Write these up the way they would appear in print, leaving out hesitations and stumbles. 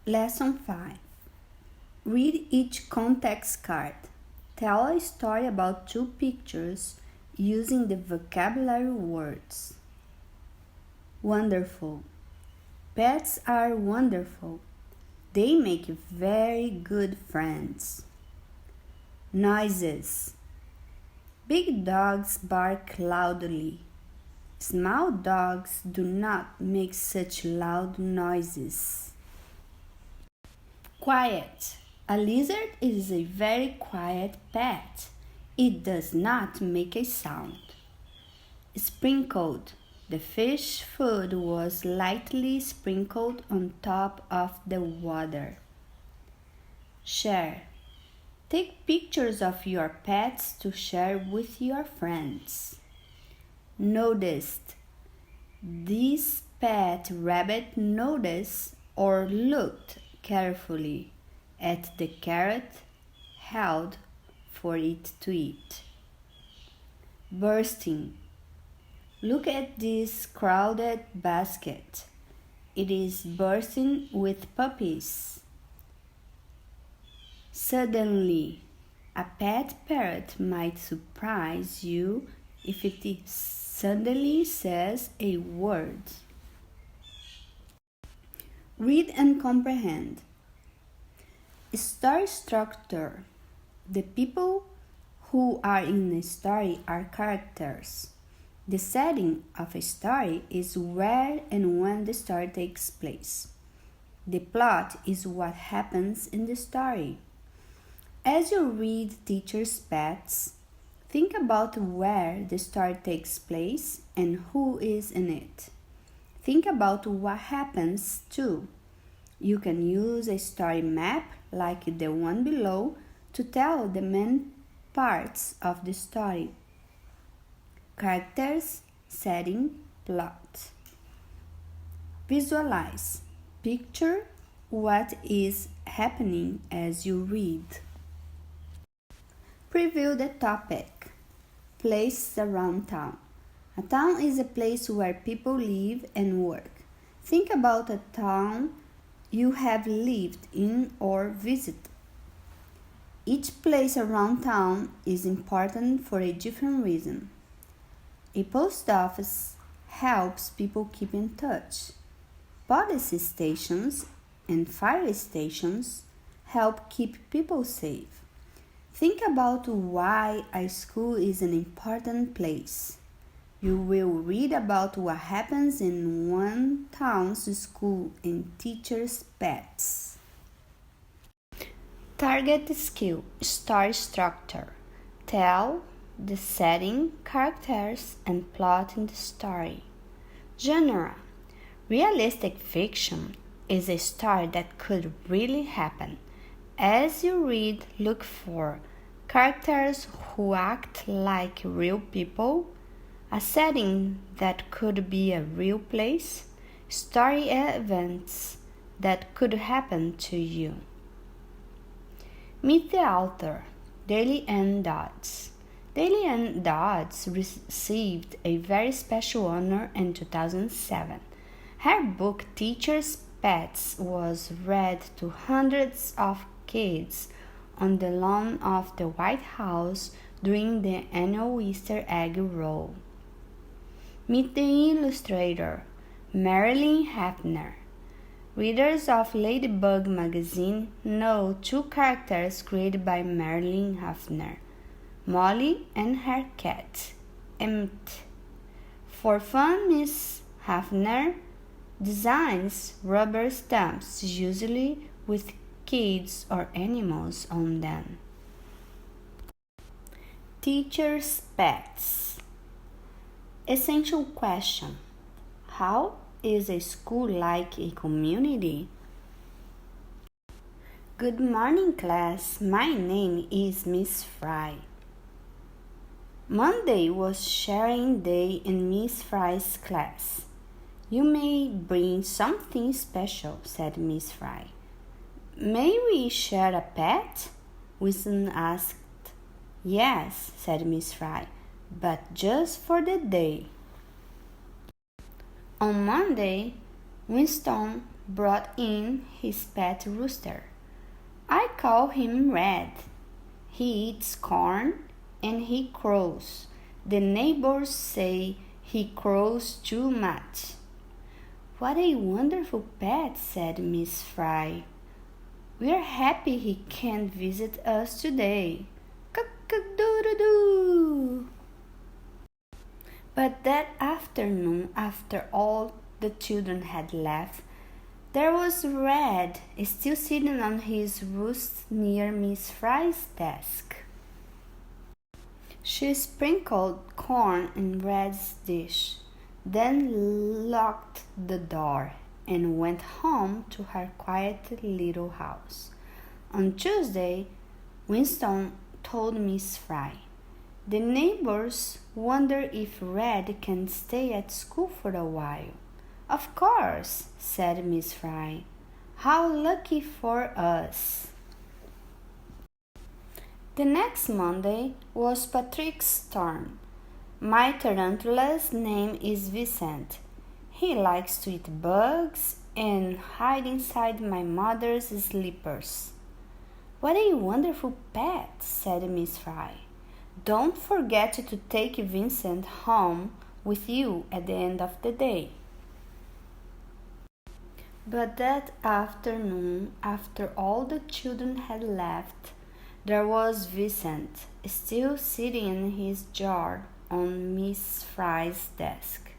Lesson 5. Read each context card. Tell a story about two pictures using the vocabulary words. Wonderful. Pets are wonderful. They make very good friends. Noises. Big dogs bark loudly. Small dogs do not make such loud noises. Quiet. A lizard is a very quiet pet. It does not make a sound. Sprinkled. The fish food was lightly sprinkled on top of the water. Share. Take pictures of your pets to share with your friends. Noticed. This pet rabbit noticed or looked carefully at the carrot held for it to eat. Bursting. Look at this crowded basket. It is bursting with puppies. Suddenly. A pet parrot might surprise you if it suddenly says a word. Read and comprehend. Story structure. The people who are in a story are characters. The setting of a story is where and when the story takes place. The plot is what happens in the story. As you read Teacher's Pets, think about where the story takes place and who is in it. Think about what happens too. You can use a story map like the one below to tell the main parts of the story. Characters, setting, plot. Visualize. Picture what is happening as you read. Preview the topic. Places around town. A town is a place where people live and work. Think about a town you have lived in or visited. Each place around town is important for a different reason. A post office helps people keep in touch. Police stations and fire stations help keep people safe. Think about why a school is an important place. You will read about what happens in one town's school in Teacher's Pets. Target skill, story structure. Tell the setting, characters, and plot in the story. Genre. Realistic fiction is a story that could really happen. As you read, look for characters who act like real people, a setting that could be a real place, story events that could happen to you. Meet the author, Daly Ann Dodds. Daly Ann Dodds received a very special honor in 2007. Her book Teacher's Pets was read to hundreds of kids on the lawn of the White House during the annual Easter egg roll. Meet the illustrator, Marilyn Hafner. Readers of Ladybug magazine know two characters created by Marilyn Hafner, Molly and her cat, Emmett. For fun, Miss Hafner designs rubber stamps, usually with kids or animals on them. Teacher's Pets. Essential question. How is a school like a community? Good morning, class. My name is Miss Fry. Monday was sharing day in Miss Fry's class. You may bring something special, said Miss Fry. May we share a pet? Wilson asked. Yes, said Miss Fry, but just for the day. On Monday, Winston brought in his pet rooster. I call him Red. He eats corn and he crows. The neighbors say he crows too much. What a wonderful pet, said Miss Fry. We're happy he can visit us today. Cock-a-doodle-doo. But that afternoon, after all the children had left, there was Red still sitting on his roost near Miss Fry's desk. She sprinkled corn in Red's dish, then locked the door and went home to her quiet little house. On Tuesday, Winston told Miss Fry, "The neighbors wonder if Red can stay at school for a while." "Of course," said Miss Fry. "How lucky for us." The next Monday was Patrick's turn. My tarantula's name is Vincent. He likes to eat bugs and hide inside my mother's slippers. "What a wonderful pet," said Miss Fry. "Don't forget to take Vincent home with you at the end of the day." But that afternoon, after all the children had left, there was Vincent, still sitting in his jar on Miss Fry's desk.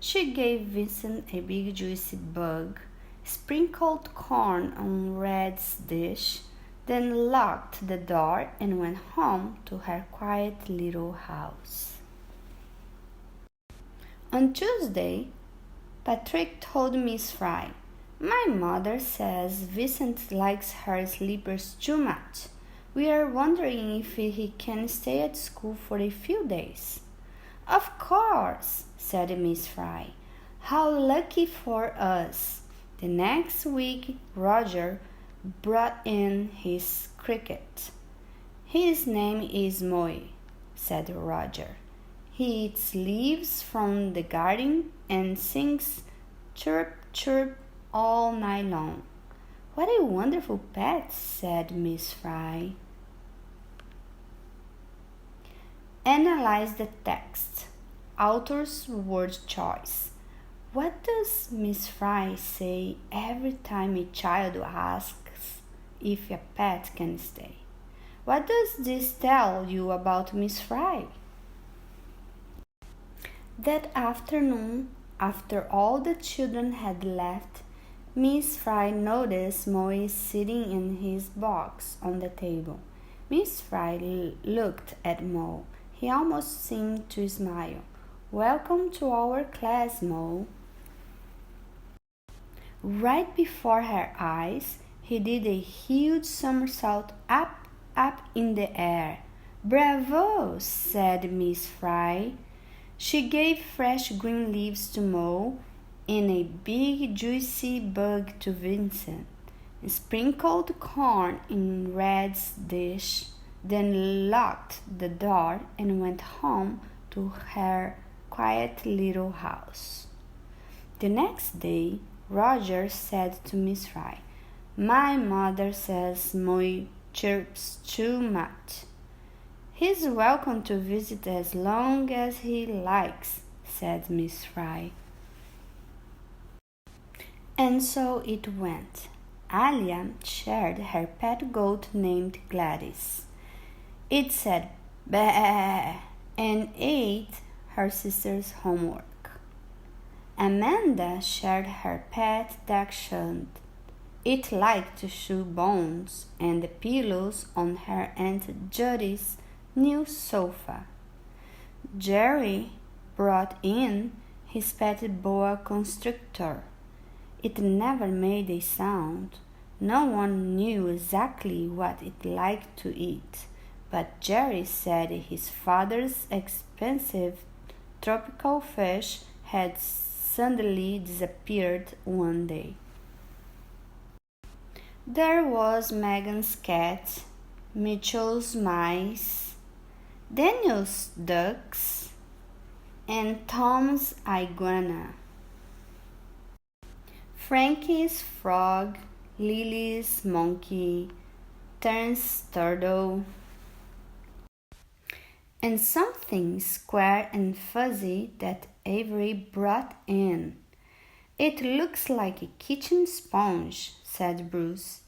She gave Vincent a big juicy bug, sprinkled corn on Red's dish, then locked the door and went home to her quiet little house. On Tuesday, Patrick told Miss Fry, "My mother says Vincent likes her slippers too much. We are wondering if he can stay at school for a few days." "Of course," said Miss Fry. "How lucky for us." The next week, Roger brought in his cricket. "His name is Moe," said Roger. "He eats leaves from the garden and sings chirp, chirp all night long." "What a wonderful pet," said Miss Fry. Analyze the text. Author's word choice. What does Miss Fry say every time a child asks if a pet can stay? What does this tell you about Miss Fry? That afternoon, after all the children had left, Miss Fry noticed Moe sitting in his box on the table. Miss Fry looked at Moe. He almost seemed to smile. "Welcome to our class, Moe." Right before her eyes, he did a huge somersault up in the air. "Bravo!" said Miss Fry. She gave fresh green leaves to Moe and a big juicy bug to Vincent, sprinkled corn in Red's dish, then locked the door and went home to her quiet little house. The next day, Roger said to Miss Fry, "My mother says Moe chirps too much." "He's welcome to visit as long as he likes," said Miss Fry. And so it went. Alia shared her pet goat named Gladys. It said "Bah" and ate her sister's homework. Amanda shared her pet dachshund. It liked to chew bones and the pillows on her Aunt Judy's new sofa. Jerry brought in his pet boa constrictor. It never made a sound. No one knew exactly what it liked to eat, but Jerry said his father's expensive tropical fish had suddenly disappeared one day. There was Megan's cat, Mitchell's mice, Daniel's ducks, and Tom's iguana. Frankie's frog, Lily's monkey, Turn's turtle, and something square and fuzzy that Avery brought in. It looks like a kitchen sponge, said Bruce.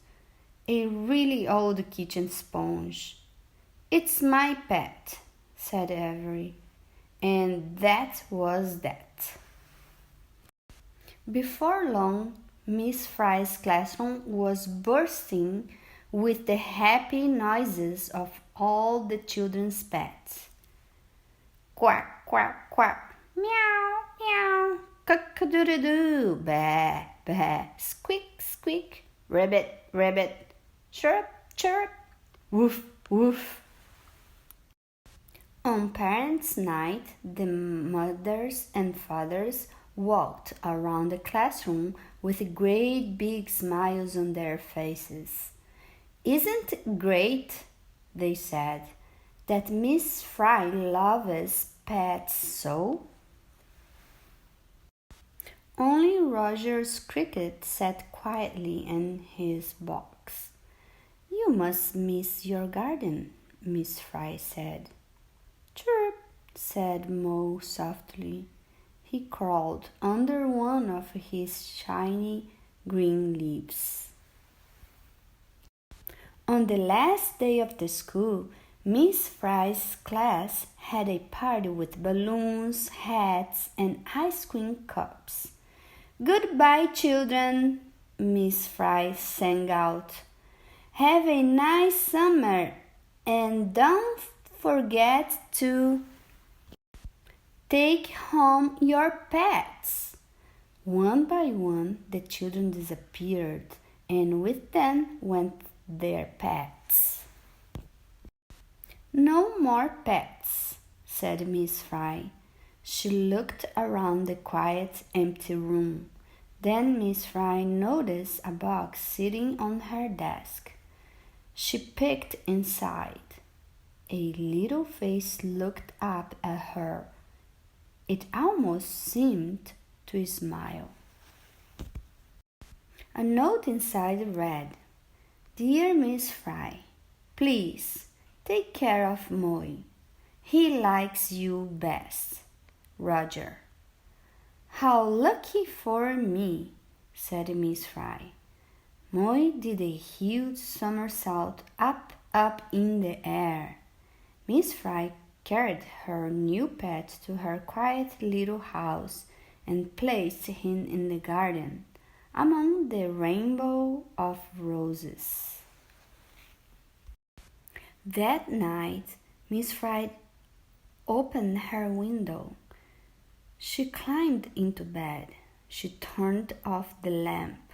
A really old kitchen sponge. It's my pet, said Avery. And that was that. Before long, Miss Fry's classroom was bursting with the happy noises of all the children's pets. Quack, quack, quack, meow, meow, cock-a-doodle-doo, bah, bah, squeak, squeak, rabbit, rabbit, chirp, chirp, woof, woof. On Parents' Night, the mothers and fathers walked around the classroom with great big smiles on their faces. Isn't it great, they said, that Miss Fry loves pets so? Only Roger's cricket sat quietly in his box. You must miss your garden, Miss Fry said. Chirp, said Mo softly. He crawled under one of his shiny green leaves. On the last day of the school, Miss Fry's class had a party with balloons, hats, and ice cream cups. Goodbye, children, Miss Fry sang out. Have a nice summer and don't forget to take home your pets. One by one, the children disappeared, and with them went their pets. No more pets, said Miss Fry. She looked around the quiet, empty room. Then Miss Fry noticed a box sitting on her desk. She peeked inside. A little face looked up at her. It almost seemed to smile. A note inside read, Dear Miss Fry, please take care of Moe. He likes you best. Roger. How lucky for me, said Miss Fry. Moe did a huge somersault up in the air. Miss Fry carried her new pet to her quiet little house and placed him in the garden among the rainbow of roses. That night, Miss Fry opened her window. She climbed into bed. She turned off the lamp.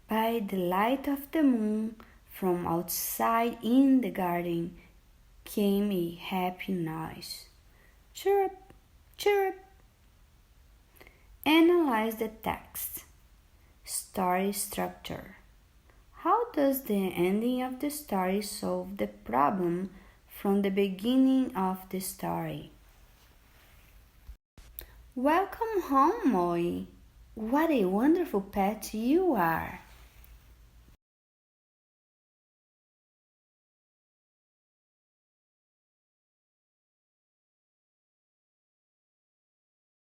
By the light of the moon from outside in the garden came a happy noise. Chirp, chirp. Analyze the text. Story structure. How does the ending of the story solve the problem from the beginning of the story? Welcome home, Moe. What a wonderful pet you are.